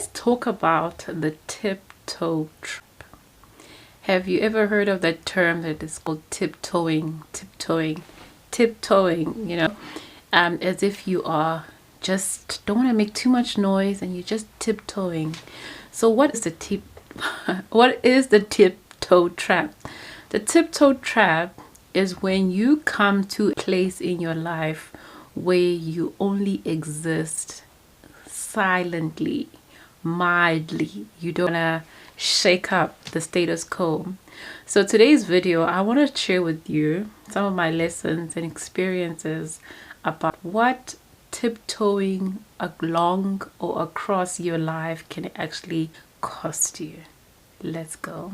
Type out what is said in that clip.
let's talk about the tiptoe trap. Have you ever heard of that term that is called tiptoeing? Tiptoeing, as if you are just don't want to make too much noise and you're just tiptoeing. So what is the tiptoe trap? The tiptoe trap is when you come to a place in your life where you only exist silently, mildly. You don't want to shake up the status quo. So today's video, I want to share with you some of my lessons and experiences about what tiptoeing along or across your life can actually cost you. Let's go.